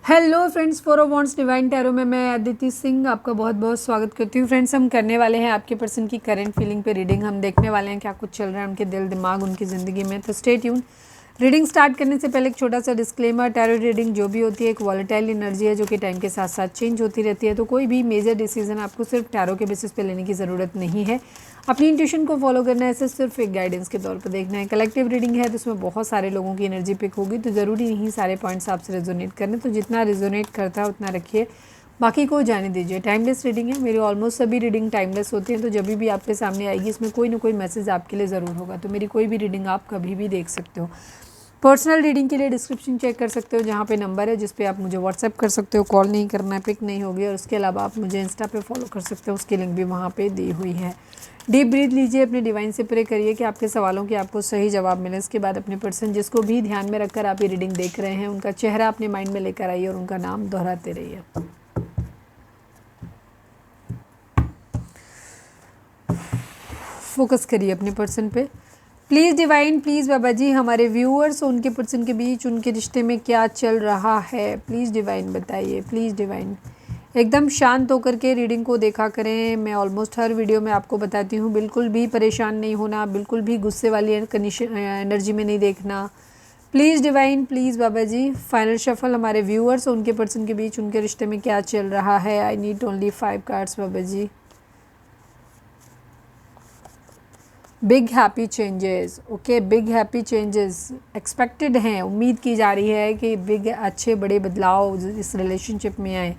Hello friends, four of wands divine tarot में मैं अदिति सिंह आपका बहुत बहुत स्वागत करती हूँ। फ्रेंड्स, हम करने वाले हैं आपके पर्सन की करंट फीलिंग पे रीडिंग। हम देखने वाले हैं क्या कुछ चल रहा है उनके दिल दिमाग उनकी ज़िंदगी में। तो स्टे ट्यून। रीडिंग स्टार्ट करने से पहले एक छोटा सा डिस्क्लेमर, टैरो रीडिंग जो भी होती है एक वॉलेटाइल एनर्जी है जो कि टाइम के साथ साथ चेंज होती रहती है। तो कोई भी मेजर डिसीजन आपको सिर्फ टैरो के बेसिस पे लेने की ज़रूरत नहीं है। अपनी इंट्यूशन को फॉलो करना है, ऐसे सिर्फ एक गाइडेंस के तौर पर देखना है। कलेक्टिव रीडिंग है तो उसमें बहुत सारे लोगों की एनर्जी पिक होगी, तो ज़रूरी नहीं सारे पॉइंट्स आपसे रेजोनेट करने। तो जितना रेजोनेट करता है उतना रखिए, बाकी को जाने दीजिए। टाइमलेस रीडिंग है, मेरी ऑलमोस्ट सभी रीडिंग टाइमलेस होती हैं। तो जब भी आपके सामने आएगी इसमें कोई ना कोई मैसेज आपके लिए ज़रूर होगा। तो मेरी कोई भी रीडिंग आप कभी भी देख सकते हो। पर्सनल रीडिंग के लिए डिस्क्रिप्शन चेक कर सकते हो, जहाँ पे नंबर है जिस पे आप मुझे व्हाट्सएप कर सकते हो। कॉल नहीं करना है, पिक नहीं होगी। और उसके अलावा आप मुझे इंस्टा पे फॉलो कर सकते हो, उसकी लिंक भी वहाँ पे दी हुई है। डीप ब्रीथ लीजिए, अपने डिवाइन से प्रे करिए कि आपके सवालों के आपको सही जवाब मिले। इसके बाद अपने पर्सन जिसको भी ध्यान में रखकर आप ये रीडिंग देख रहे हैं उनका चेहरा अपने माइंड में लेकर आइए और उनका नाम दोहराते रहिए। फोकस करिए अपने पर्सन पे। Please divine, please Baba ji, हमारे व्यूअर्स उनके पर्सन के बीच उनके रिश्ते में क्या चल रहा है, प्लीज़ डिवाइन बताइए। प्लीज़ डिवाइन, एकदम शांत होकर के रीडिंग को देखा करें। मैं ऑलमोस्ट हर वीडियो में आपको बताती हूँ, बिल्कुल भी परेशान नहीं होना, बिल्कुल भी गुस्से वाली कंडीशन एनर्जी में नहीं देखना। Please divine, please Baba ji. Final shuffle, हमारे व्यूअर्स उनके पर्सन के बीच उनके रिश्ते में क्या चल रहा है। I need only 5 cards Baba ji. Big happy changes, okay, big happy changes expected हैं, उम्मीद की जा रही है कि बिग अच्छे बड़े बदलाव इस रिलेशनशिप में आए।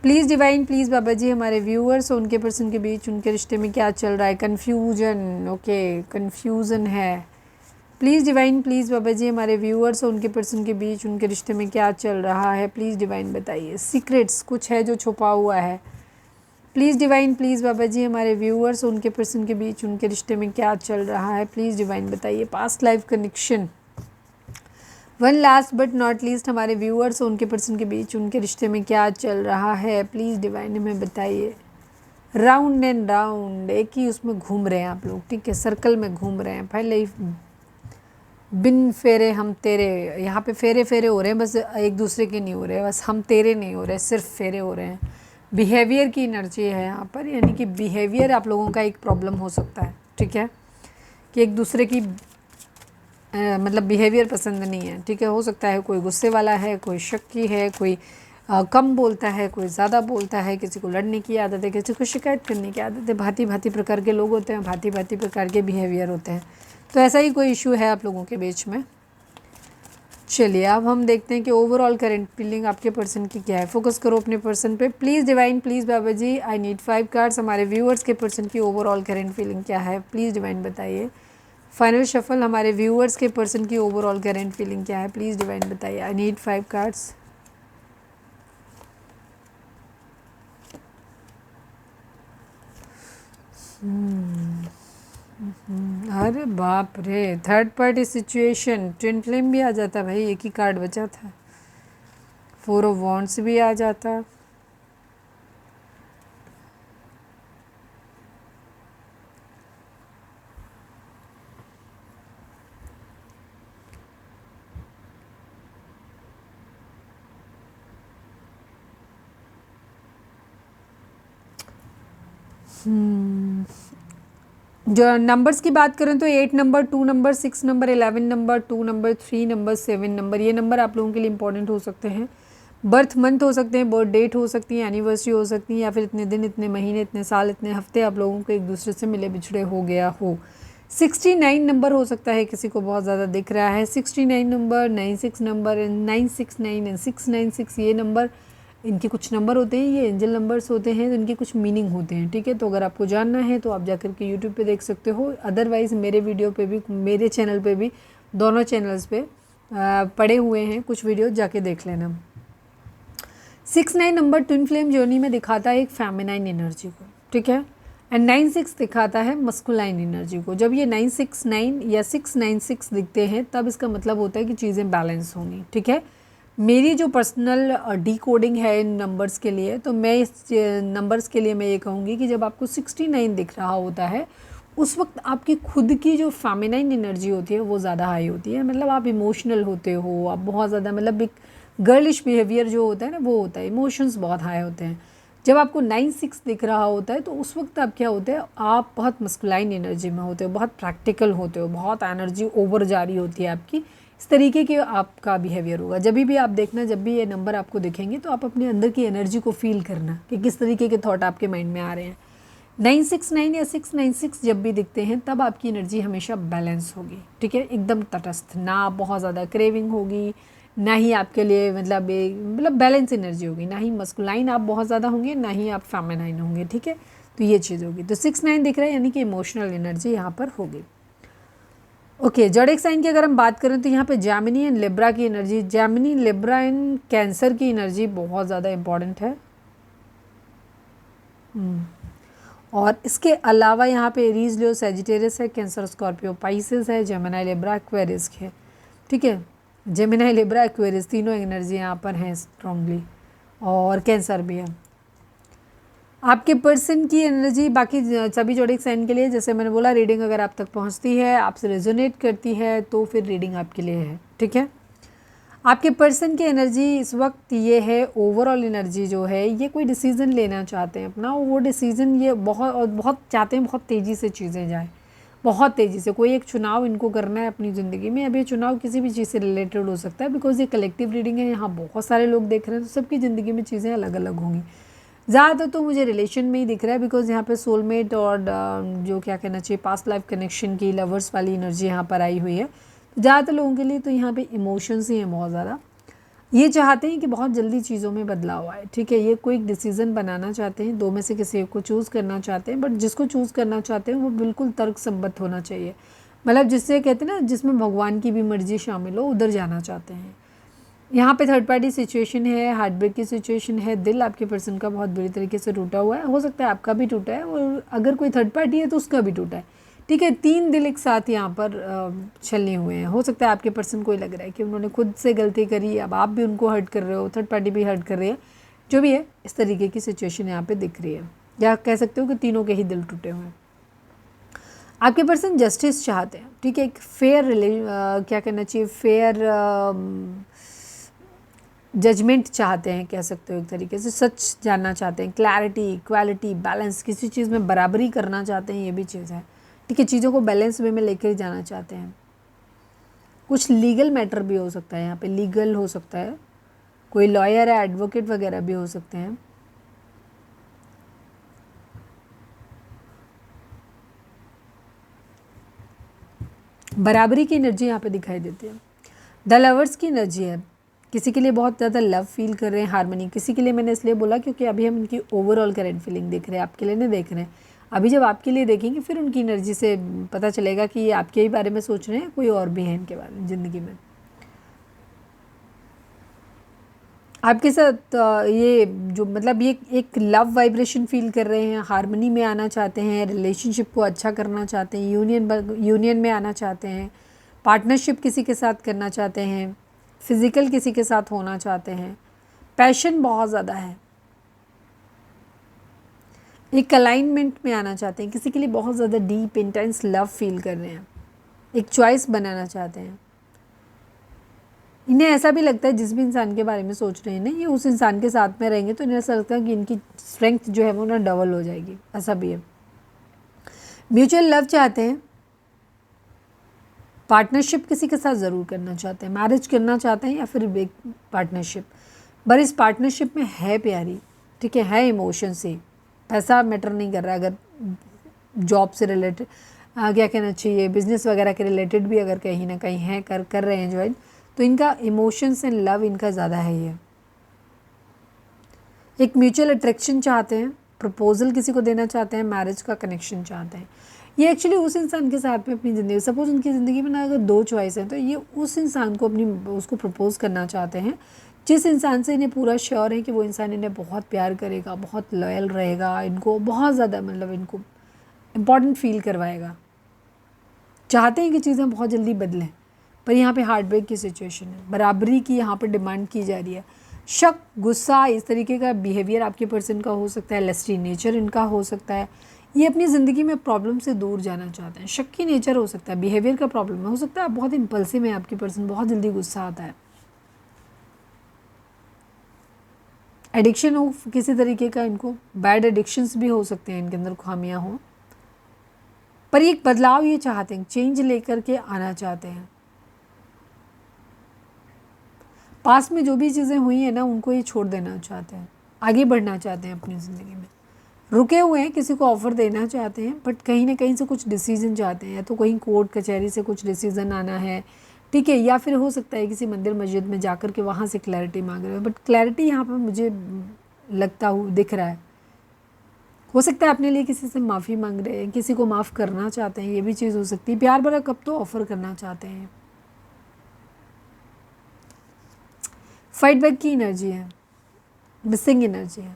Please divine, please Baba ji, हमारे व्यूअर्स और उनके पर्सन के बीच उनके रिश्ते में क्या चल रहा है। कन्फ्यूजन, ओके, कन्फ्यूज़न है। Please divine, please Baba ji, हमारे व्यूअर्स और उनके पर्सन के बीच उनके रिश्ते में क्या चल रहा है। प्लीज़ डिवाइन बताइए। सीक्रेट्स कुछ है जो छुपा हुआ है। Please divine, please Baba ji, हमारे व्यूअर्स उनके पर्सन के बीच उनके रिश्ते में क्या चल रहा है। प्लीज़ डिवाइन बताइए। Past life connection. One last but not least, हमारे व्यूअर्स उनके पर्सन के बीच उनके रिश्ते में क्या चल रहा है। प्लीज़ डिवाइन हमें बताइए। राउंड एंड राउंड, एक ही उसमें घूम रहे हैं आप लोग, ठीक है, सर्कल में घूम रहे हैं। पहले ही बिन फेरे हम तेरे, यहाँ पे फेरे फेरे हो रहे हैं, बस एक दूसरे के नहीं हो रहे, बस हम तेरे नहीं हो रहे, सिर्फ फेरे हो रहे हैं। बिहेवियर की एनर्जी है यहाँ पर, यानी कि बिहेवियर आप लोगों का एक प्रॉब्लम हो सकता है, ठीक है, कि एक दूसरे की मतलब बिहेवियर पसंद नहीं है, ठीक है। हो सकता है कोई गुस्से वाला है, कोई शक्की है, कोई कम बोलता है, कोई ज़्यादा बोलता है, किसी को लड़ने की आदत है, किसी को शिकायत करने की आदत है। भांति भांति प्रकार के लोग होते हैं, भांति भांति प्रकार के बिहेवियर होते हैं। तो ऐसा ही कोई इशू है आप लोगों के बीच में। चलिए अब हम देखते हैं कि ओवरऑल करंट फीलिंग आपके पर्सन की क्या है। फोकस करो अपने पर्सन पे। Please divine, please Baba ji, I need 5 cards. हमारे व्यूअर्स के पर्सन की ओवरऑल करंट फीलिंग क्या है, प्लीज़ डिवाइन बताइए। फाइनल शफल, हमारे व्यूअर्स के पर्सन की ओवरऑल करंट फीलिंग क्या है, प्लीज़ डिवाइन बताइए। I need 5 cards. अरे बाप रे, third party situation, twin flame भी आ जाता भाई, एक ही कार्ड बचा था। 4 ऑफ वॉन्ड्स भी आ जाता। जो नंबर्स की बात करें तो 8 number, 2 number, 6 number, 11 number, 2 number, 3 number, 7 number, ये नंबर आप लोगों के लिए इंपॉर्टेंट हो सकते हैं। बर्थ मंथ हो सकते हैं, बर्थ डेट हो सकती है, एनिवर्सरी हो सकती है, या फिर इतने दिन, इतने महीने, इतने साल, इतने हफ्ते आप लोगों को एक दूसरे से मिले बिछड़े हो गया हो। 69 नंबर हो सकता है, किसी को बहुत ज़्यादा दिख रहा है। 69 नंबर, 96 नंबर, 969 एंड 696, ये नंबर, इनके कुछ नंबर होते हैं, ये एंजल नंबर्स होते हैं, तो इनके कुछ मीनिंग होते हैं, ठीक है। तो अगर आपको जानना है तो आप जाकर के यूट्यूब पे देख सकते हो, अदरवाइज़ मेरे वीडियो पे भी, मेरे चैनल पे भी, दोनों चैनल्स पे पड़े हुए हैं कुछ वीडियो, जाके देख लेना। 69 नंबर ट्विन फ्लेम जर्नी में दिखाता है एक फेमिनाइन एनर्जी को, ठीक है, एंड 96 दिखाता है मस्कुलाइन एनर्जी को। जब ये 969 या 696 दिखते हैं तब इसका मतलब होता है कि चीज़ें बैलेंस होंगी, ठीक है। मेरी जो पर्सनल डिकोडिंग है इन नंबर्स के लिए, तो मैं इस नंबर्स के लिए मैं ये कहूँगी कि जब आपको 69 दिख रहा होता है उस वक्त आपकी खुद की जो फेमिनाइन एनर्जी होती है वो ज़्यादा हाई होती है। मतलब आप इमोशनल होते हो, आप बहुत ज़्यादा, मतलब एक गर्लिश बिहेवियर जो होता है ना वो होता है, इमोशंस बहुत हाई होते हैं। जब आपको 9-6 दिख रहा होता है तो उस वक्त आप क्या होते हैं, आप बहुत मस्कुलाइन एनर्जी में होते हो, बहुत प्रैक्टिकल होते हो, बहुत एनर्जी ओवर जारी होती है आपकी, इस तरीके के आपका बिहेवियर होगा। जब भी आप देखना, जब भी ये नंबर आपको दिखेंगे तो आप अपने अंदर की एनर्जी को फील करना कि किस तरीके के थॉट आपके माइंड में आ रहे हैं। 969 या 696 जब भी दिखते हैं तब आपकी एनर्जी हमेशा बैलेंस होगी, ठीक है, एकदम तटस्थ, ना बहुत ज़्यादा क्रेविंग होगी, ना ही आपके लिए मतलब बैलेंस एनर्जी होगी, ना ही मस्कुलाइन आप बहुत ज़्यादा होंगे, ना ही आप फेमिनाइन होंगे, ठीक है। तो ये चीज़ होगी। तो 6-9 दिख रहा है यानी कि इमोशनल एनर्जी यहाँ पर होगी। ओके, ज़ोडिएक साइन की अगर हम बात करें तो यहाँ पे जेमिनी एंड लिब्रा की energy, Gemini, Libra and cancer की एनर्जी बहुत ज़्यादा इम्पॉर्टेंट है। और इसके अलावा यहाँ पे एरीज, लियो, सैजिटेरियस है, कैंसर, स्कॉर्पियो, पाइसेस है, जेमिनी, लिब्रा, एक्वेरियस है, ठीक है। जेमिनी, लिब्रा, एक्वेरियस तीनों एनर्जी यहाँ पर हैं स्ट्रांगली, और कैंसर भी है। आपके पर्सन की एनर्जी बाकी सभी ज़ोडिएक साइन के लिए, जैसे मैंने बोला, रीडिंग अगर आप तक पहुँचती है, आपसे रेजोनेट करती है तो फिर रीडिंग आपके लिए है, ठीक है। आपके पर्सन की एनर्जी इस वक्त ये है, ओवरऑल एनर्जी जो है, ये कोई डिसीज़न लेना चाहते हैं अपना, वो डिसीज़न ये बहुत चाहते हैं, बहुत तेज़ी से चीज़ें जाएँ, बहुत तेज़ी से कोई एक चुनाव इनको करना है अपनी ज़िंदगी में। अब ये चुनाव किसी भी चीज़ से रिलेटेड हो सकता है, बिकॉज ये कलेक्टिव रीडिंग है, यहाँ बहुत सारे लोग देख रहे हैं, तो सबकी ज़िंदगी में चीज़ें अलग अलग होंगी। ज़्यादातर तो मुझे रिलेशन में ही दिख रहा है, बिकॉज यहाँ पे सोलमेट और जो क्या कहना चाहिए, पास्ट लाइफ कनेक्शन की, लवर्स वाली एनर्जी यहाँ पर आई हुई है। ज़्यादातर लोगों के लिए तो यहाँ पे इमोशंस ही हैं बहुत ज़्यादा। ये चाहते हैं कि बहुत जल्दी चीज़ों में बदलाव आए, ठीक है। ये कोई डिसीज़न बनाना चाहते हैं, दो में से किसी एक को चूज़ करना चाहते हैं, बट जिसको चूज़ करना चाहते हैं वो बिल्कुल तर्कसम्मत होना चाहिए, मतलब जिससे कहते हैं ना, जिसमें भगवान की भी मर्जी शामिल हो, उधर जाना चाहते हैं। यहाँ पे थर्ड पार्टी सिचुएशन है, हार्ट ब्रेक की सिचुएशन है, दिल आपके पर्सन का बहुत बुरी तरीके से टूटा हुआ है, हो सकता है आपका भी टूटा है, और अगर कोई थर्ड पार्टी है तो उसका भी टूटा है, ठीक है। 3 दिल एक साथ यहाँ पर छलने हुए हैं। हो सकता है आपके पर्सन को ही लग रहा है कि उन्होंने खुद से गलती करी, अब आप भी उनको हर्ट कर रहे हो, थर्ड पार्टी भी हर्ट कर रही है, जो भी है, इस तरीके की सिचुएशन यहाँ पे दिख रही है, या कह सकते हो कि तीनों के ही दिल टूटे हुए हैं। आपके पर्सन जस्टिस चाहते हैं, ठीक है, एक फेयर क्या कहना चाहिए, फेयर जजमेंट चाहते हैं, कह सकते हो एक तरीके से, सच जानना चाहते हैं, क्लैरिटी, इक्वालिटी, बैलेंस, किसी चीज़ में बराबरी करना चाहते हैं, ये भी चीज़ है, ठीक है। चीज़ों को बैलेंस वे में लेकर जाना चाहते हैं। कुछ लीगल मैटर भी हो सकता है, यहाँ पे लीगल हो सकता है, कोई लॉयर है, एडवोकेट वगैरह भी हो सकते हैं। बराबरी की एनर्जी यहाँ पे दिखाई देती है। द लवर्स की एनर्जी है, किसी के लिए बहुत ज़्यादा लव फील कर रहे हैं, हार्मनी, किसी के लिए मैंने इसलिए बोला क्योंकि अभी हम उनकी ओवरऑल करंट फीलिंग देख रहे हैं, आपके लिए नहीं देख रहे हैं। अभी जब आपके लिए देखेंगे फिर उनकी एनर्जी से पता चलेगा कि ये आपके ही बारे में सोच रहे हैं, कोई और भी है इनके बारे में ज़िंदगी में। आपके साथ ये जो मतलब ये एक लव वाइब्रेशन फील कर रहे हैं, हार्मनी में आना चाहते हैं, रिलेशनशिप को अच्छा करना चाहते हैं, यूनियन में आना चाहते हैं, पार्टनरशिप किसी के साथ करना चाहते हैं, फिज़िकल किसी के साथ होना चाहते हैं, पैशन बहुत ज़्यादा है, एक अलाइनमेंट में आना चाहते हैं, किसी के लिए बहुत ज़्यादा डीप इंटेंस लव फील कर रहे हैं, एक चॉइस बनाना चाहते हैं। इन्हें ऐसा भी लगता है जिस भी इंसान के बारे में सोच रहे हैं ना, ये उस इंसान के साथ में रहेंगे तो इन्हें ऐसा लगता है कि इनकी स्ट्रेंथ जो है वो ना डबल हो जाएगी, ऐसा भी है। म्यूचुअल लव चाहते हैं, पार्टनरशिप किसी के साथ ज़रूर करना चाहते हैं, मैरिज करना चाहते हैं या फिर एक पार्टनरशिप, पर इस पार्टनरशिप में है प्यारी, ठीक है इमोशन से, पैसा मैटर नहीं कर रहा। अगर जॉब से रिलेटेड क्या कहना चाहिए, बिजनेस वगैरह के रिलेटेड भी अगर कहीं ना कहीं है कर रहे हैं ज्वाइन, तो इनका इमोशंस एंड लव इनका ज़्यादा है। ये एक म्यूचुअल अट्रैक्शन चाहते हैं, प्रपोजल किसी को देना चाहते हैं, मैरिज का कनेक्शन चाहते हैं। ये एक्चुअली उस इंसान के साथ में अपनी ज़िंदगी, सपोज उनकी ज़िंदगी में ना अगर 2 चॉइस हैं तो ये उस इंसान को उसको प्रपोज करना चाहते हैं जिस इंसान से इन्हें पूरा श्योर है कि वो इंसान इन्हें बहुत प्यार करेगा, बहुत लॉयल रहेगा, इनको बहुत ज़्यादा मतलब इनको इम्पॉर्टेंट फील करवाएगा। चाहते हैं कि चीज़ें बहुत जल्दी बदलें, पर यहाँ पे हार्ट ब्रेक की सिचुएशन है, बराबरी की यहाँ पर डिमांड की जा रही है। शक, गुस्सा, इस तरीके का बिहेवियर आपके पर्सन का हो सकता है, लस्टी नेचर इनका हो सकता है, ये अपनी ज़िंदगी में प्रॉब्लम से दूर जाना चाहते हैं। शक की नेचर हो सकता है, बिहेवियर का प्रॉब्लम हो सकता है, बहुत इम्पल्सिव है आपकी पर्सन, बहुत जल्दी गुस्सा आता है। एडिक्शन हो किसी तरीके का, इनको बैड एडिक्शंस भी हो सकते हैं, इनके अंदर खामियां हों, पर एक बदलाव ये चाहते हैं, चेंज लेकर के आना चाहते हैं। पास में जो भी चीज़ें हुई हैं ना, उनको ये छोड़ देना चाहते हैं, आगे बढ़ना चाहते हैं अपनी ज़िंदगी में। रुके हुए हैं, किसी को ऑफ़र देना चाहते हैं, बट कहीं ना कहीं से कुछ डिसीजन चाहते हैं, या तो कहीं कोर्ट कचहरी से कुछ डिसीजन आना है, ठीक है, या फिर हो सकता है किसी मंदिर मस्जिद में जाकर के वहाँ से क्लैरिटी मांग रहे हो, बट क्लैरिटी यहाँ पर मुझे लगता हुआ दिख रहा है। हो सकता है अपने लिए किसी से माफ़ी मांग रहे हैं, किसी को माफ़ करना चाहते हैं, ये भी चीज़ हो सकती है। प्यार भरा कब तो ऑफ़र करना चाहते हैं। फाइट बैक की एनर्जी है, मिसिंग एनर्जी है।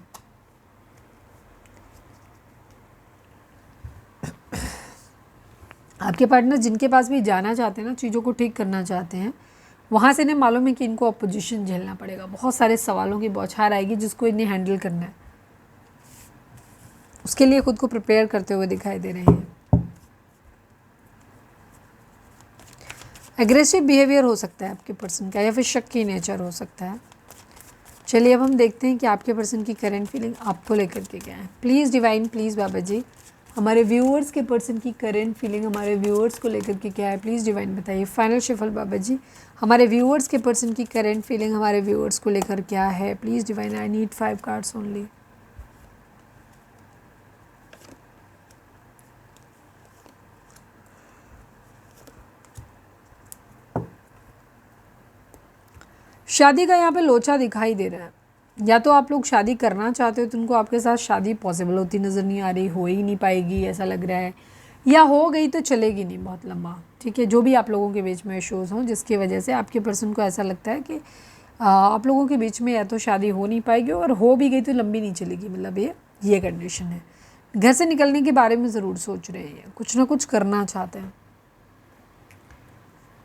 आपके पार्टनर जिनके पास भी जाना चाहते हैं ना, चीज़ों को ठीक करना चाहते हैं, वहाँ से इन्हें मालूम है कि इनको अपोजिशन झेलना पड़ेगा, बहुत सारे सवालों की बौछार आएगी जिसको इन्हें हैंडल करना है। उसके लिए खुद को प्रिपेयर करते हुए दिखाई दे रहे हैं। एग्रेसिव बिहेवियर हो सकता है आपके पर्सन का, या फिर शक की नेचर हो सकता है। चलिए अब हम देखते हैं कि आपके पर्सन की करंट फीलिंग आपको लेकर के क्या है। Please divine, please Baba ji, हमारे व्यूअर्स के पर्सन की करंट फीलिंग हमारे व्यूअर्स को लेकर के क्या है, प्लीज़ डिवाइन बताइए। फाइनल शफल बाबा जी, हमारे व्यूअर्स के पर्सन की करंट फीलिंग हमारे व्यूअर्स को लेकर क्या है, please divine. I need 5 cards only. शादी का यहाँ पे लोचा दिखाई दे रहा है, या तो आप लोग शादी करना चाहते हो तो उनको आपके साथ शादी पॉसिबल होती नज़र नहीं आ रही, हो ही नहीं पाएगी ऐसा लग रहा है, या हो गई तो चलेगी नहीं बहुत लंबा, ठीक है। जो भी आप लोगों के बीच में इशूज़ हों जिसकी वजह से आपके पर्सन को ऐसा लगता है कि आप लोगों के बीच में या तो शादी हो नहीं पाएगी, और हो भी गई तो लंबी नहीं चलेगी, मतलब ये कंडीशन है। घर से निकलने के बारे में ज़रूर सोच रहे हैं, कुछ ना कुछ करना चाहते हैं।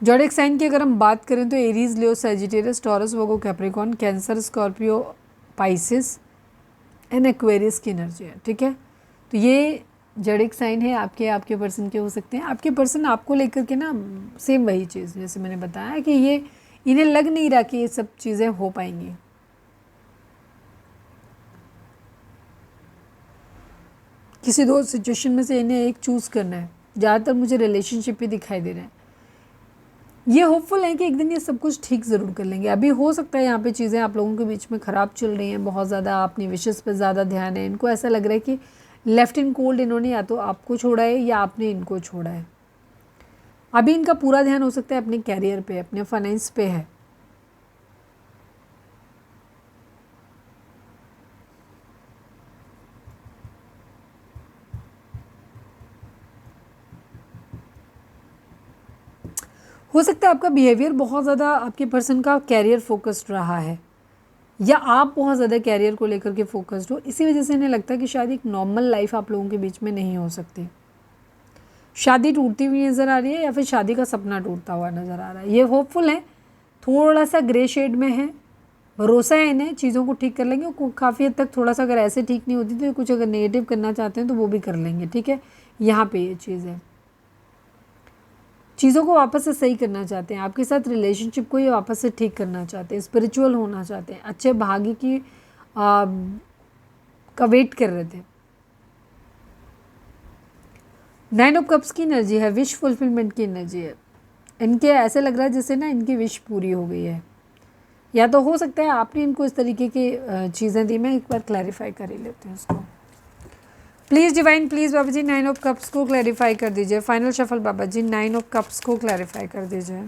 ज़ोडिएक साइन की अगर हम बात करें तो Aries, Leo, Sagittarius, taurus, Virgo, Capricorn, cancer, Scorpio, Pisces and Aquarius की एनर्जी है, ठीक है। तो ये ज़ोडिएक साइन है, आपके पर्सन के हो सकते हैं। आपके पर्सन आपको लेकर के ना सेम वही चीज़ जैसे मैंने बताया कि ये इन्हें लग नहीं रहा कि ये सब चीज़ें हो पाएंगी। किसी दो सिचुएशन में से इन्हें एक चूज़ करना है। ज़्यादातर मुझे रिलेशनशिप ही दिखाई दे रहा है। ये होपफुल है कि एक दिन ये सब कुछ ठीक ज़रूर कर लेंगे। अभी हो सकता है यहाँ पे चीज़ें आप लोगों के बीच में ख़राब चल रही हैं, बहुत ज़्यादा अपनी विशेस पे ज़्यादा ध्यान है। इनको ऐसा लग रहा है कि लेफ्ट इन कोल्ड इन्होंने या तो आपको छोड़ा है या आपने इनको छोड़ा है। अभी इनका पूरा ध्यान हो सकता है अपने कैरियर पे, अपने फाइनेंस पे है। हो सकता है आपका बिहेवियर बहुत ज़्यादा आपके पर्सन का कैरियर फोकस्ड रहा है, या आप बहुत ज़्यादा कैरियर को लेकर के फोकस्ड हो, इसी वजह से इन्हें लगता है कि शायद एक नॉर्मल लाइफ आप लोगों के बीच में नहीं हो सकती। शादी टूटती हुई नज़र आ रही है, या फिर शादी का सपना टूटता हुआ नज़र आ रहा है। ये होपफुल है, थोड़ा सा ग्रे शेड में है, भरोसा है इन्हें चीज़ों को ठीक कर लेंगे। काफ़ी हद तक थोड़ा सा अगर ऐसे ठीक नहीं होती तो कुछ अगर नेगेटिव करना चाहते हैं तो वो भी कर लेंगे, ठीक है। यहाँ पे ये चीज़ है, चीज़ों को वापस से सही करना चाहते हैं, आपके साथ रिलेशनशिप को ये वापस से ठीक करना चाहते हैं, स्पिरिचुअल होना चाहते हैं, अच्छे भाग्य की का वेट कर रहे थे। 9 ऑफ कप्स की एनर्जी है, विश फुलफिलमेंट की एनर्जी है। इनके ऐसे लग रहा है जैसे ना इनकी विश पूरी हो गई है, या तो हो सकता है आपने इनको इस तरीके की चीज़ें दी। मैं एक बार क्लैरिफाई कर ही लेती हूँ उसको। Please divine, please Baba ji 9 of cups को क्लैरिफाई कर दीजिए। Final shuffle Baba ji 9 of cups को क्लैरिफाई कर दीजिए।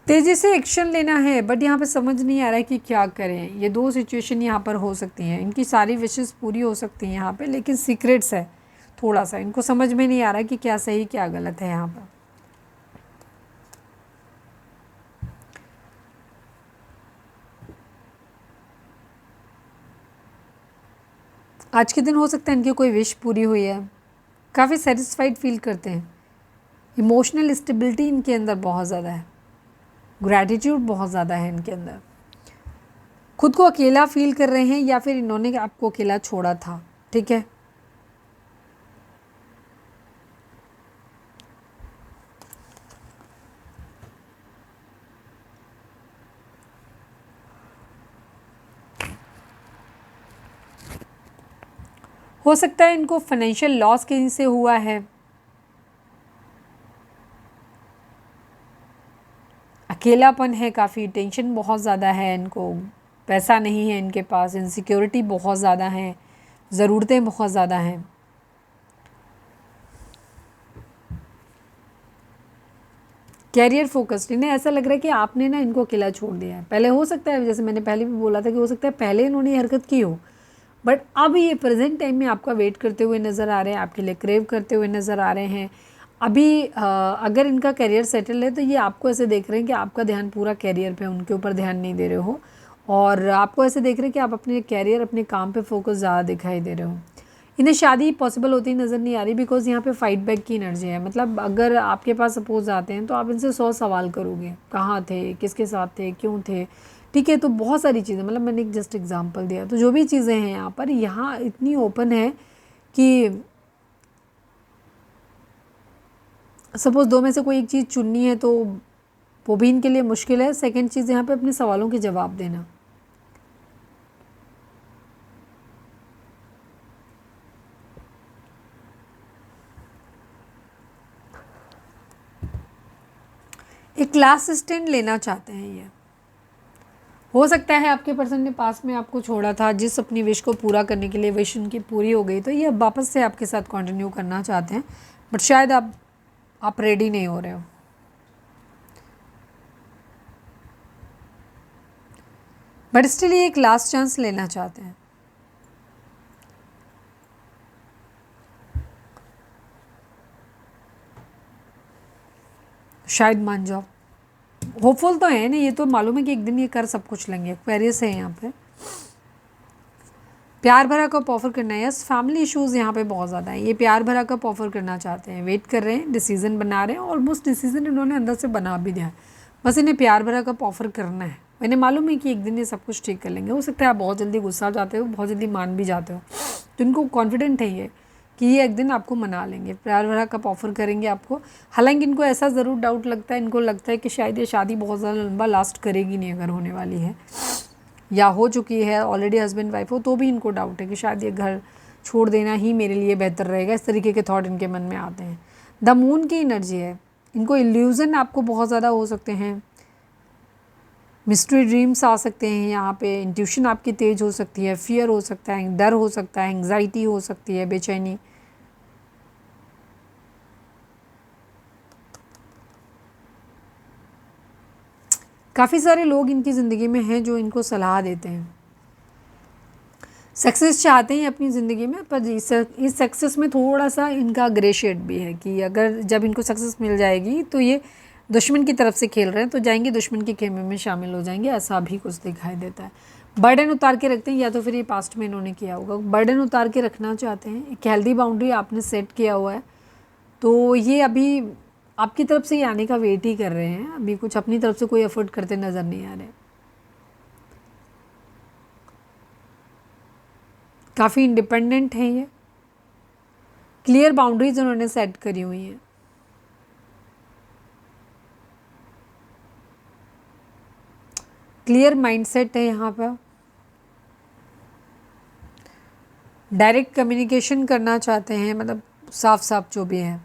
तेज़ी से एक्शन लेना है, बट यहाँ पे समझ नहीं आ रहा है कि क्या करें। ये दो सिचुएशन यहाँ पर हो सकती हैं, इनकी सारी विशेस पूरी हो सकती हैं यहाँ पे, लेकिन सीक्रेट्स है थोड़ा सा, इनको समझ में नहीं आ रहा है कि क्या सही क्या गलत है यहाँ पर। आज के दिन हो सकता है इनकी कोई विश पूरी हुई है, काफ़ी सेटिस्फाइड फील करते हैं। इमोशनल स्टेबिलिटी इनके अंदर बहुत ज़्यादा है, ग्रैटिट्यूड बहुत ज़्यादा है इनके अंदर। खुद को अकेला फील कर रहे हैं, या फिर इन्होंने आपको अकेला छोड़ा था, ठीक है। हो सकता है इनको फाइनेंशियल लॉस कहीं से हुआ है, अकेलापन है, काफ़ी टेंशन बहुत ज़्यादा है इनको, पैसा नहीं है इनके पास, इनसिक्योरिटी बहुत ज़्यादा है, ज़रूरतें बहुत ज़्यादा हैं। कैरियर फोकस्ड, इन्हें ऐसा लग रहा है कि आपने ना इनको अकेला छोड़ दिया है। पहले हो सकता है, जैसे मैंने पहले भी बोला था कि हो सकता है पहले इन्होंने ये हरकत की हो, बट अब ये प्रेजेंट टाइम में आपका वेट करते हुए नज़र आ रहे हैं, आपके लिए क्रेव करते हुए नज़र आ रहे हैं। अभी अगर इनका करियर सेटल है तो ये आपको ऐसे देख रहे हैं कि आपका ध्यान पूरा कैरियर पे, उनके ऊपर ध्यान नहीं दे रहे हो, और आपको ऐसे देख रहे हैं कि आप अपने कैरियर, अपने काम पे फोकस ज़्यादा दिखाई दे रहे हो। इन्हें शादी पॉसिबल होती नज़र नहीं आ रही, बिकॉज यहाँ पे फाइट बैक की एनर्जी है। मतलब अगर आपके पास सपोज आते हैं तो आप इनसे 100 सवाल करोगे, कहाँ थे, किसके साथ थे, क्यों थे, ठीक है। तो बहुत सारी चीज़ें, मतलब मैंने एक जस्ट एग्जांपल दिया, तो जो भी चीज़ें हैं यहाँ पर, यहाँ इतनी ओपन है कि सपोज़ दो में से कोई एक चीज़ चुननी है तो वो भी इनके लिए मुश्किल है। सेकंड चीज़ यहाँ पे अपने सवालों के जवाब देना। एक क्लास असिस्टेंट लेना चाहते हैं ये। हो सकता है आपके पर्सन ने पास में आपको छोड़ा था, जिस अपनी विश को पूरा करने के लिए विश उनकी पूरी हो गई, तो ये अब वापस से आपके साथ कंटिन्यू करना चाहते हैं, बट शायद आप रेडी नहीं हो रहे हो। बट स्टिल ये एक लास्ट चांस लेना चाहते हैं। शायद मान जाओ, होपफुल तो है ना, ये तो मालूम है कि एक दिन ये कर सब कुछ लेंगे। एक्वेरियस है यहाँ पे, प्यार भरा कप ऑफर करना है। यस, फैमिली इश्यूज यहाँ पे बहुत ज़्यादा है। ये प्यार भरा कप ऑफर करना चाहते हैं, वेट कर रहे हैं, डिसीजन बना रहे हैं, ऑलमोस्ट डिसीजन इन्होंने अंदर से बना भी दिया है, बस इन्हें प्यार भरा कप ऑफर करना है। मैंने मालूम है कि एक दिन ये सब कुछ ठीक कर लेंगे। हो सकता है आप बहुत जल्दी गुस्सा जाते हो, बहुत जल्दी मान भी जाते हो, तो इनको कॉन्फिडेंट है ये कि ये एक दिन आपको मना लेंगे, प्यार भरा कप ऑफर करेंगे आपको। हालांकि इनको ऐसा ज़रूर डाउट लगता है, इनको लगता है कि शायद ये शादी बहुत ज़्यादा लंबा लास्ट करेगी नहीं, अगर होने वाली है या हो चुकी है ऑलरेडी हस्बैंड वाइफ हो, तो भी इनको डाउट है कि शायद ये घर छोड़ देना ही मेरे लिए बेहतर रहेगा। इस तरीके के थॉट इनके मन में आते हैं। द मून की एनर्जी है, इनको इल्यूज़न आपको बहुत ज़्यादा हो सकते हैं, मिस्ट्री ड्रीम्स आ सकते हैं यहाँ पे, इंट्यूशन आपकी तेज हो सकती है, फियर हो सकता है, डर हो सकता है, एंग्जाइटी हो सकती है, बेचैनी। काफ़ी सारे लोग इनकी ज़िंदगी में हैं जो इनको सलाह देते हैं, सक्सेस चाहते हैं अपनी ज़िंदगी में, पर इस सक्सेस में थोड़ा सा इनका ग्रे शेड भी है कि अगर जब इनको सक्सेस मिल जाएगी तो ये दुश्मन की तरफ से खेल रहे हैं, तो जाएंगे दुश्मन के खेमे में शामिल हो जाएंगे, ऐसा भी कुछ दिखाई देता है। बर्डन उतार के रखते हैं, या तो फिर ये पास्ट में इन्होंने किया होगा, बर्डन उतार के रखना चाहते हैं। एक हेल्दी बाउंड्री आपने सेट किया हुआ है, तो ये अभी आपकी तरफ से ये आने का वेट ही कर रहे हैं। अभी कुछ अपनी तरफ से कोई एफर्ट करते नज़र नहीं आ रहे। काफ़ी इंडिपेंडेंट हैं ये, क्लियर बाउंड्रीज उन्होंने सेट करी हुई हैं। क्लियर माइंडसेट है यहाँ पर, डायरेक्ट कम्युनिकेशन करना चाहते हैं, मतलब साफ साफ जो भी है।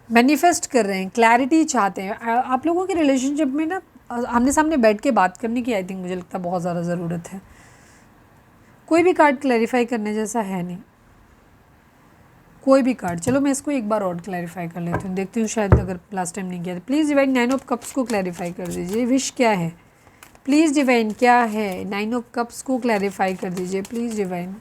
मैनिफेस्ट कर रहे हैं, क्लैरिटी चाहते हैं। आप लोगों के रिलेशनशिप में ना आमने सामने बैठ के बात करने की आई थिंक मुझे लगता है बहुत ज़्यादा ज़रूरत है। कोई भी कार्ड क्लैरिफाई करने जैसा है नहीं, कोई भी कार्ड। चलो मैं इसको एक बार और क्लैरिफाई कर लेती हूँ, देखती हूँ शायद अगर लास्ट टाइम नहीं किया तो। प्लीज़ डिवाइन 9 ऑफ कप्स को क्लैरिफाई कर दीजिए, विश क्या है प्लीज़ डिवाइन, क्या है 9 ऑफ कप्स को क्लैरिफाई कर दीजिए प्लीज़ डिवाइन।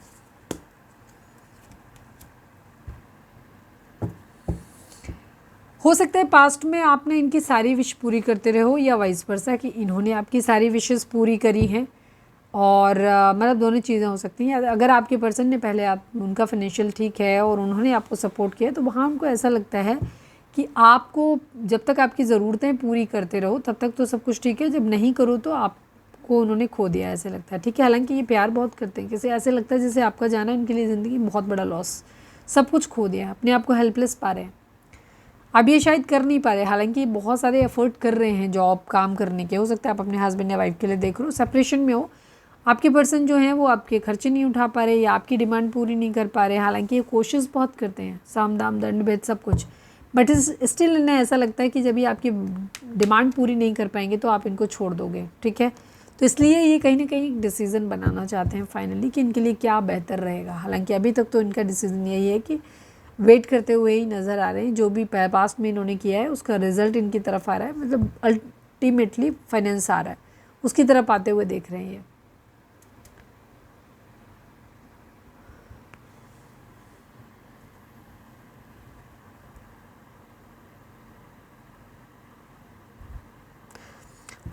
हो सकता है पास्ट में आपने इनकी सारी विश पूरी करते रहे हो, या वाइस वर्सा कि इन्होंने आपकी सारी विशेस पूरी करी हैं, और मतलब दोनों चीज़ें हो सकती हैं। अगर आपके पर्सन ने पहले आप उनका फाइनेंशियल ठीक है और उन्होंने आपको सपोर्ट किया, तो वहाँ उनको ऐसा लगता है कि आपको जब तक आपकी ज़रूरतें पूरी करते रहो तब तक तो सब कुछ ठीक है, जब नहीं करो तो आपको उन्होंने खो दिया, ऐसे लगता है। ठीक है, हालांकि ये प्यार बहुत करते हैं, किसी ऐसे लगता है जैसे आपका जाना उनके लिए ज़िंदगी बहुत बड़ा लॉस, सब कुछ खो दिया, अपने आप को हेल्पलेस पा रहे हैं। आप ये शायद कर नहीं पा रहे, हालांकि बहुत सारे एफर्ट कर रहे हैं जॉब काम करने के। हो सकता है आप अपने हस्बैंड या वाइफ के लिए देख रहे हो, सेपरेशन में हो, आपके पर्सन जो हैं वो आपके खर्चे नहीं उठा पा रहे या आपकी डिमांड पूरी नहीं कर पा रहे। हालांकि ये कोशिश बहुत करते हैं, साम दाम दंड भेद सब कुछ, बट स्टिल इन्हें ऐसा लगता है कि जब ये आपकी डिमांड पूरी नहीं कर पाएंगे तो आप इनको छोड़ दोगे, ठीक है। तो इसलिए ये कहीं ना कहीं एक डिसीज़न बनाना चाहते हैं फाइनली कि इनके लिए क्या बेहतर रहेगा। हालांकि अभी तक तो इनका डिसीज़न यही है कि वेट करते हुए ही नज़र आ रहे हैं। जो भी पास्ट में इन्होंने किया है उसका रिजल्ट इनकी तरफ आ रहा है, मतलब अल्टीमेटली फाइनेंस आ रहा है, उसकी तरफ आते हुए देख रहे हैं ये।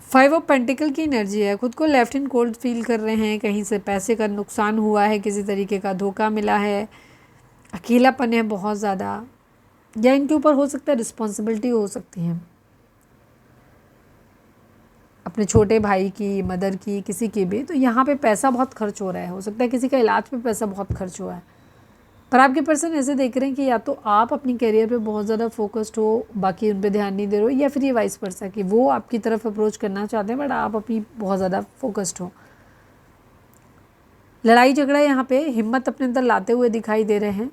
फाइव ऑफ पेंटिकल की एनर्जी है, खुद को लेफ्ट एंड कोल्ड फील कर रहे हैं, कहीं से पैसे का नुकसान हुआ है, किसी तरीके का धोखा मिला है, अकेलापन है बहुत ज़्यादा, या इनके ऊपर हो सकता है रिस्पॉन्सिबिलिटी हो सकती है अपने छोटे भाई की, मदर की, किसी की भी। तो यहाँ पे पैसा बहुत खर्च हो रहा है, हो सकता है किसी का इलाज पे पैसा बहुत खर्च हुआ है। पर आपके पर्सन ऐसे देख रहे हैं कि या तो आप अपनी करियर पे बहुत ज़्यादा फोकस्ड हो, बाकी उन पे ध्यान नहीं दे रहे हो, या फिर ये वाइस वर्सा कि वो आपकी तरफ अप्रोच करना चाहते हैं बट आप अपनी बहुत ज़्यादा फोकस्ड हो। लड़ाई झगड़ा यहाँ पे हिम्मत अपने अंदर लाते हुए दिखाई दे रहे हैं।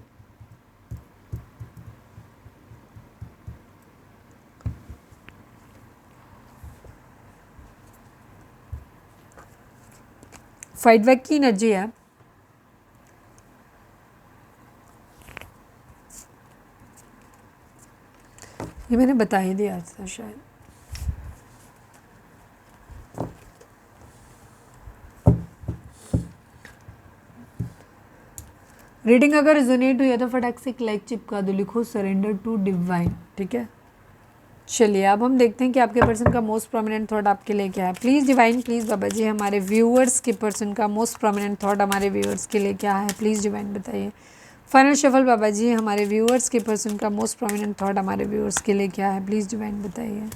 फाइट बैक की एनर्जी है, ये मैंने बता ही दिया था शायद। रीडिंग अगर रिजोनेट हुई है तो फटाक से एक लाइक चिपका दो, लिखो सरेंडर टू डिवाइन, ठीक है। चलिए अब हम देखते हैं कि आपके पर्सन का मोस्ट प्रोमिनेंट थॉट आपके लिए क्या है। Please divine, please Baba ji हमारे व्यूअर्स के पर्सन का मोस्ट प्रोमिनेंट थॉट हमारे व्यूअर्स के लिए क्या है, प्लीज़ डिवाइन बताइए। फाइनल शफल बाबा जी हमारे व्यूअर्स के पर्सन का मोस्ट प्रोमिनेंट थॉट हमारे व्यूअर्स के लिए क्या है, प्लीज़ डिवाइन बताइए।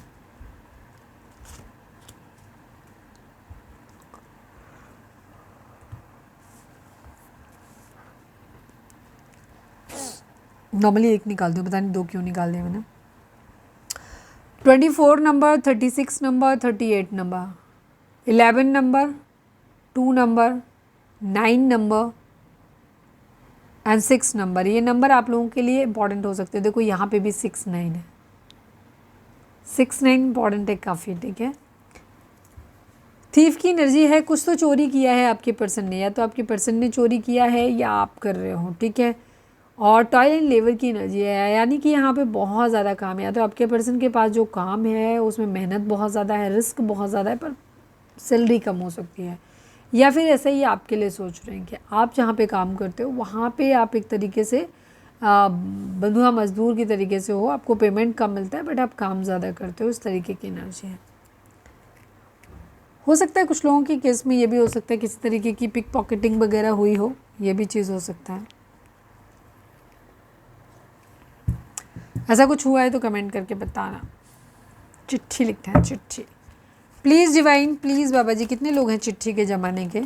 नॉर्मली एक निकालती हूँ, पता नहीं दो क्यों निकाल दिया मैंने। 24 number, 36 number, 38 number, 11 number, 2 number, 9 number and 6 number. ये नंबर आप लोगों के लिए इंपॉर्टेंट हो सकते हैं। देखो यहाँ पे भी 6 9 है, 6 9 इंपॉर्टेंट है काफ़ी, ठीक है। थीफ की एनर्जी है, कुछ तो चोरी किया है आपके पर्सन ने, या तो आपके पर्सन ने चोरी किया है या आप कर रहे हो, ठीक है। और टॉयल एंड लेबर की एनर्जी है, यानी कि यहाँ पे बहुत ज़्यादा काम है, या तो आपके पर्सन के पास जो काम है उसमें मेहनत बहुत ज़्यादा है, रिस्क बहुत ज़्यादा है, पर सैलरी कम हो सकती है, या फिर ऐसा ही आपके लिए सोच रहे हैं कि आप जहाँ पे काम करते हो वहाँ पे आप एक तरीके से बंधुआ मजदूर की तरीके से हो, आपको पेमेंट कम मिलता है बट आप काम ज़्यादा करते हो, इस तरीके की एनर्जी है। हो सकता है कुछ लोगों की केस में ये भी हो सकता है किसी तरीके की पिक पॉकेटिंग वगैरह हुई हो, ये भी चीज़ हो सकता है। ऐसा कुछ हुआ है तो कमेंट करके बताना। चिट्ठी लिखते हैं, चिट्ठी। प्लीज़ डिवाइन, प्लीज़ बाबा जी, कितने लोग हैं चिट्ठी के ज़माने के।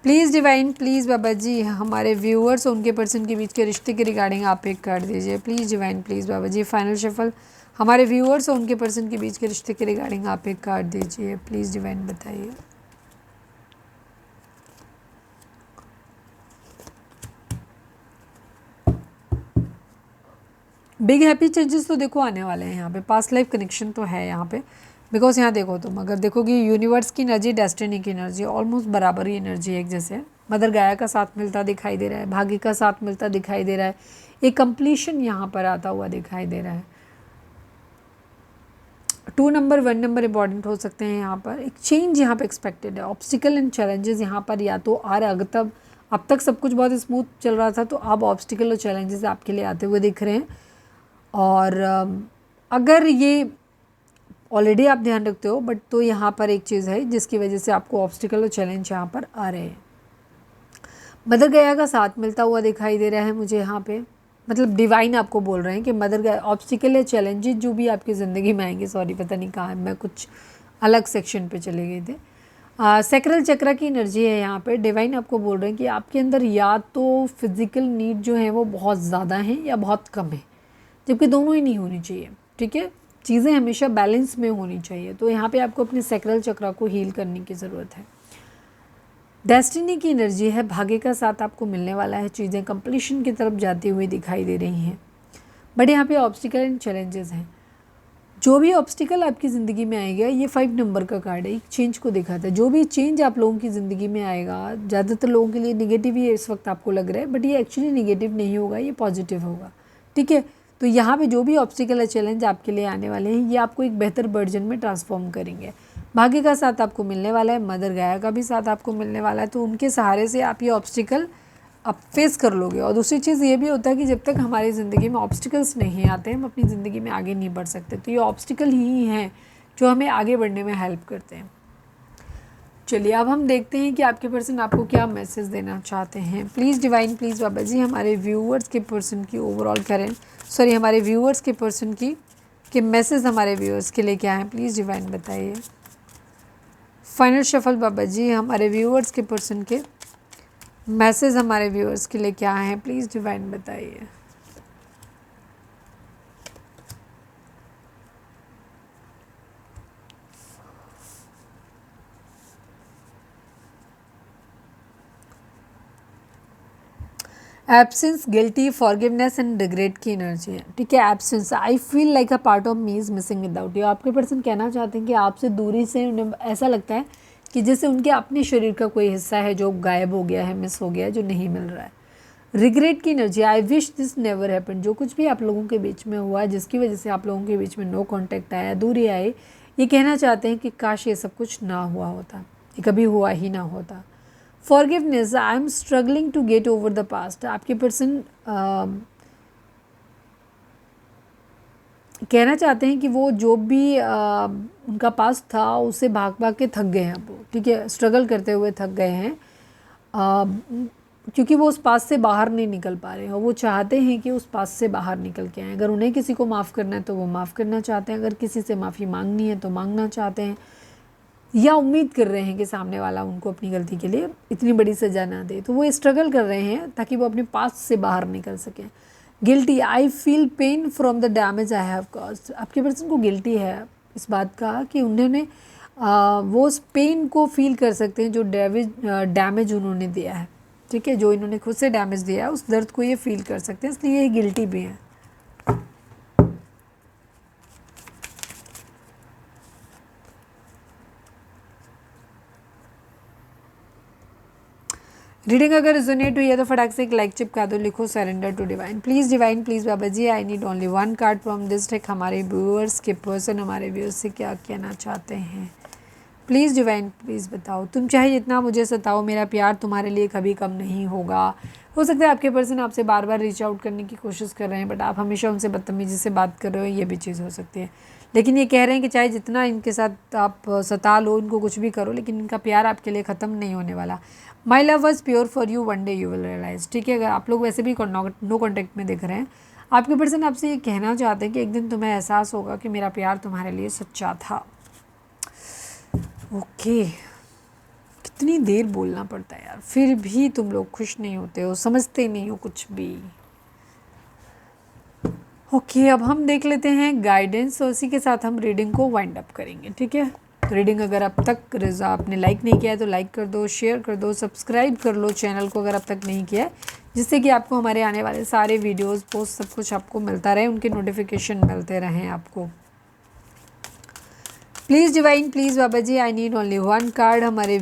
Please divine, please Baba ji हमारे व्यूअर्स और उनके पर्सन के बीच के रिश्ते के रिगार्डिंग आप एक कार्ड दीजिए। Please divine, please Baba ji final shuffle हमारे व्यूअर्स और उनके पर्सन के बीच के रिश्ते के रिगार्डिंग आप एक कार्ड दीजिए। प्लीज़ डिवाइन बताइए। बिग हैप्पी चेंजेस तो देखो आने वाले हैं यहाँ पे, पास्ट लाइफ कनेक्शन तो है यहाँ पे, बिकॉज यहाँ देखो तुम अगर देखोगे यूनिवर्स की एनर्जी, डेस्टिनी की एनर्जी ऑलमोस्ट बराबर ही एनर्जी है एक जैसे। मदर गाया का साथ मिलता दिखाई दे रहा है, भाग्य का साथ मिलता दिखाई दे रहा है, एक कंप्लीशन यहाँ पर आता हुआ दिखाई दे रहा है। 2 नंबर 1 नंबर इंपॉर्टेंट हो सकते हैं यहाँ पर, एक चेंज यहाँ पे एक्सपेक्टेड है। ऑब्स्टिकल एंड चैलेंजेस यहाँ पर या तो आ रहा, अगर अब तक सब कुछ बहुत स्मूथ चल रहा था तो अब ऑब्स्टिकल और चैलेंजेस आपके लिए आते हुए दिख रहे हैं। और अगर ये ऑलरेडी आप ध्यान रखते हो बट तो यहाँ पर एक चीज़ है जिसकी वजह से आपको ऑब्स्टिकल और चैलेंज यहाँ पर आ रहे हैं। मदर गया का साथ मिलता हुआ दिखाई दे रहा है मुझे यहाँ पे, मतलब डिवाइन आपको बोल रहे हैं कि मदर गया ऑब्स्टिकल या चैलेंजेस जो भी आपकी ज़िंदगी में आएंगे, सॉरी पता नहीं कहाँ मैं कुछ अलग सेक्शन पे चले गए थे। सैक्रल चक्र की एनर्जी है यहाँ पे। डिवाइन आपको बोल रहे हैं कि आपके अंदर या तो फिज़िकल नीड जो है वो बहुत ज़्यादा है या बहुत कम है। जबकि दोनों ही नहीं होनी चाहिए, ठीक है। चीज़ें हमेशा बैलेंस में होनी चाहिए। तो यहाँ पे आपको अपने सैक्रल चक्र को हील करने की ज़रूरत है। डेस्टिनी की एनर्जी है, भाग्य का साथ आपको मिलने वाला है, चीज़ें कंप्लीशन की तरफ जाती हुई दिखाई दे रही हैं। बट यहाँ पे ऑब्स्टिकल एंड चैलेंजेस हैं। जो भी ऑब्स्टिकल आपकी ज़िंदगी में आएगा, ये 5 नंबर का कार्ड है, एक चेंज को दिखाता है। जो भी चेंज आप लोगों की ज़िंदगी में आएगा, ज़्यादातर लोगों के लिए निगेटिव ही इस वक्त आपको लग रहा है, बट ये एक्चुअली निगेटिव नहीं होगा, ये पॉजिटिव होगा, ठीक है। तो यहाँ पे जो भी ऑब्स्टिकल है, चैलेंज आपके लिए आने वाले हैं, ये आपको एक बेहतर वर्जन में ट्रांसफॉर्म करेंगे। भाग्य का साथ आपको मिलने वाला है, मदर गाया का भी साथ आपको मिलने वाला है, तो उनके सहारे से आप ये ऑब्स्टिकल आप फेस कर लोगे। और दूसरी चीज़ ये भी होता है कि जब तक हमारी ज़िंदगी में ऑब्स्टिकल्स नहीं आते, हम अपनी ज़िंदगी में आगे नहीं बढ़ सकते। तो ये ऑब्स्टिकल ही हैं जो हमें आगे बढ़ने में हेल्प करते हैं। चलिए अब हम देखते हैं कि आपके पर्सन आपको क्या मैसेज देना चाहते हैं। Please divine, please Baba ji हमारे व्यूअर्स के पर्सन की ओवरऑल करें, सॉरी हमारे व्यूअर्स के पर्सन की कि मैसेज हमारे व्यूअर्स के लिए क्या है, प्लीज़ डिवाइन बताइए। फाइनल शफल बाबा जी हमारे व्यूअर्स के पर्सन के मैसेज हमारे व्यूअर्स के लिए क्या है, प्लीज़ डिवाइन बताइए। Absence, guilty, forgiveness and regret की एनर्जी है, ठीक है। Absence, I feel like a part of me is missing without you. आपके पर्सन कहना चाहते हैं कि आपसे दूरी से उन्हें ऐसा लगता है कि जैसे उनके अपने शरीर का कोई हिस्सा है जो गायब हो गया है, मिस हो गया है, जो नहीं मिल रहा है। रिग्रेट की energy, I wish this never happen. जो कुछ भी आप लोगों के बीच में हुआ, जिसकी वजह से आप लोगों के बीच में नो कांटेक्ट आया, दूरी आई, ये कहना चाहते हैं कि काश ये सब कुछ ना हुआ होता, ये कभी हुआ ही ना होता। Forgiveness, I am struggling to get over the past. आपके पर्सन कहना चाहते हैं कि वो जो भी उनका पास्ट था उससे भाग भाग के थक गए हैं अब वो, ठीक है। स्ट्रगल करते हुए थक गए हैं क्योंकि वो उस पास से बाहर नहीं निकल पा रहे हैं और वो चाहते हैं कि उस पास से बाहर निकल के आएँ। अगर उन्हें किसी को माफ़ करना है तो वो माफ़ करना चाहते हैं, अगर किसी से माफ़ी मांगनी है तो मांगना चाहते हैं, या उम्मीद कर रहे हैं कि सामने वाला उनको अपनी गलती के लिए इतनी बड़ी सज़ा ना दे। तो वो स्ट्रगल कर रहे हैं ताकि वो अपने पास्ट से बाहर निकल सकें। Guilty, I feel pain from the damage I have caused. आपके पर्सन को गिल्टी है इस बात का कि उन्होंने वो उस पेन को फील कर सकते हैं जो डैमेज उन्होंने दिया है, ठीक है। जो इन्होंने खुद से डैमेज दिया है उस दर्द को ये फील कर सकते हैं, इसलिए ये गिल्टी भी हैं। रीडिंग अगर रिजोनेट हुई है तो फटाक से एक लाइक चिपका दो, लिखो surrender to divine. Please divine, please Baba ji I need only 1 card from this deck. हमारे व्यूअर्स के पर्सन हमारे व्यूअर्स से क्या कहना चाहते हैं, प्लीज़ डिवाइन प्लीज़ बताओ। तुम चाहे जितना मुझे सताओ, मेरा प्यार तुम्हारे लिए कभी कम नहीं होगा। हो सकता है आपके पर्सन आपसे बार बार रीच आउट करने की कोशिश कर रहे हैं, बट आप हमेशा उनसे बदतमीजी से बात कर रहे हो, ये भी चीज़ हो सकती है। लेकिन ये कह रहे हैं कि चाहे जितना इनके साथ आप सता लो, इनको कुछ भी करो, लेकिन इनका प्यार आपके लिए ख़त्म नहीं होने वाला। My love was pure for you, one day you will realise, ठीक है। अगर आप लोग वैसे भी नो कॉन्टेक्ट में दिख रहे हैं, आपके पर्सन आपसे ये कहना चाहते हैं कि एक दिन तुम्हें एहसास होगा कि मेरा प्यार तुम्हारे लिए सच्चा था। ओके, कितनी देर बोलना पड़ता है यार, फिर भी तुम लोग खुश नहीं होते हो, समझते नहीं हो कुछ भी। ओके, अब हम देख लेते हैं गाइडेंस और इसी के साथ हम रीडिंग को वाइंड अप करेंगे, ठीक है। रीडिंग अगर अब तक रिजा आपने लाइक नहीं किया है तो लाइक कर दो, शेयर कर दो, सब्सक्राइब कर लो चैनल को अगर अब तक नहीं किया है, जिससे कि आपको हमारे आने वाले सारे वीडियोस पोस्ट सब कुछ आपको मिलता रहे, उनके नोटिफिकेशन मिलते रहें आपको। Please divine, please Baba ji I need only 1 card. हमारे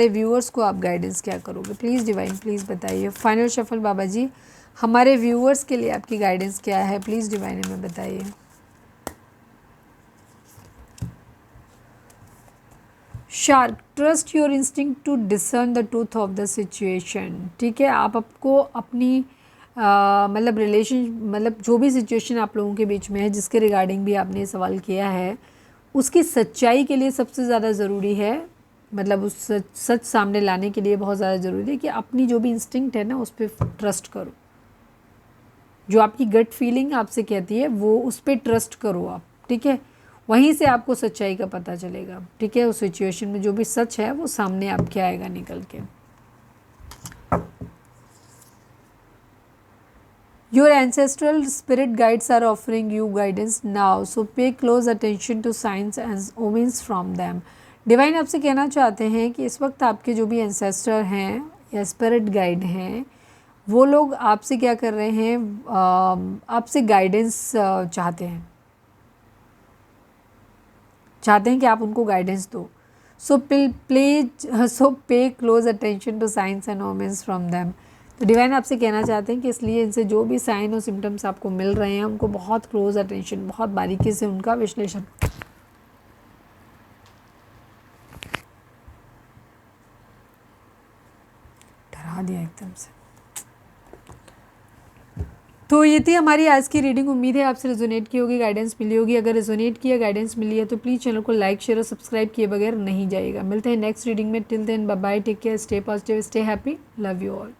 व्यूअर्स को आप गाइडेंस क्या करोगे, प्लीज़ डिवाइन प्लीज़ बताइए। फाइनल शफल बाबा जी हमारे व्यूअर्स के लिए आपकी गाइडेंस क्या है, प्लीज़ डिवाइन हमें बताइए। Shark, trust your instinct to discern the truth of the situation, ठीक है। आप आपको अपनी मतलब जो भी सिचुएशन आप लोगों के बीच में है, जिसके रिगार्डिंग भी आपने सवाल किया है, उसकी सच्चाई के लिए सबसे ज़्यादा ज़रूरी है, मतलब उस सच सामने लाने के लिए बहुत ज़्यादा ज़रूरी है कि अपनी जो भी इंस्टिंक्ट है ना उस पर ट्रस्ट करो। जो आपकी गट फीलिंग आपसे कहती है वो उस पर ट्रस्ट करो आप, ठीक है। वहीं से आपको सच्चाई का पता चलेगा, ठीक है। उस सिचुएशन में जो भी सच है वो सामने आपके आएगा निकल के। Your ancestral spirit guides are offering you guidance now, so pay close attention to signs and omens from them. Divine आपसे कहना चाहते हैं कि इस वक्त आपके जो भी एंसेस्टर हैं या स्पिरिट गाइड हैं, वो लोग आपसे क्या कर रहे हैं, आपसे गाइडेंस चाहते हैं कि आप उनको गाइडेंस दो. So pay close attention to signs and omens from them. तो डिवाइन आपसे कहना चाहते हैं कि इसलिए इनसे जो भी साइन और सिम्टम्स आपको मिल रहे हैं उनको बहुत क्लोज अटेंशन, बहुत बारीकी से उनका विश्लेषण. डरा दिया एकदम से. तो ये थी हमारी आज की रीडिंग. उम्मीद है आपसे रेजोनेट की होगी, गाइडेंस मिली होगी. अगर रेजोनेट किया, गाइडेंस मिली है तो प्लीज़ चैनल को लाइक शेयर और सब्सक्राइब किए बगैर नहीं जाइएगा. मिलते हैं नेक्स्ट रीडिंग में. Till then bye bye, take care, stay positive, stay happy, love you all.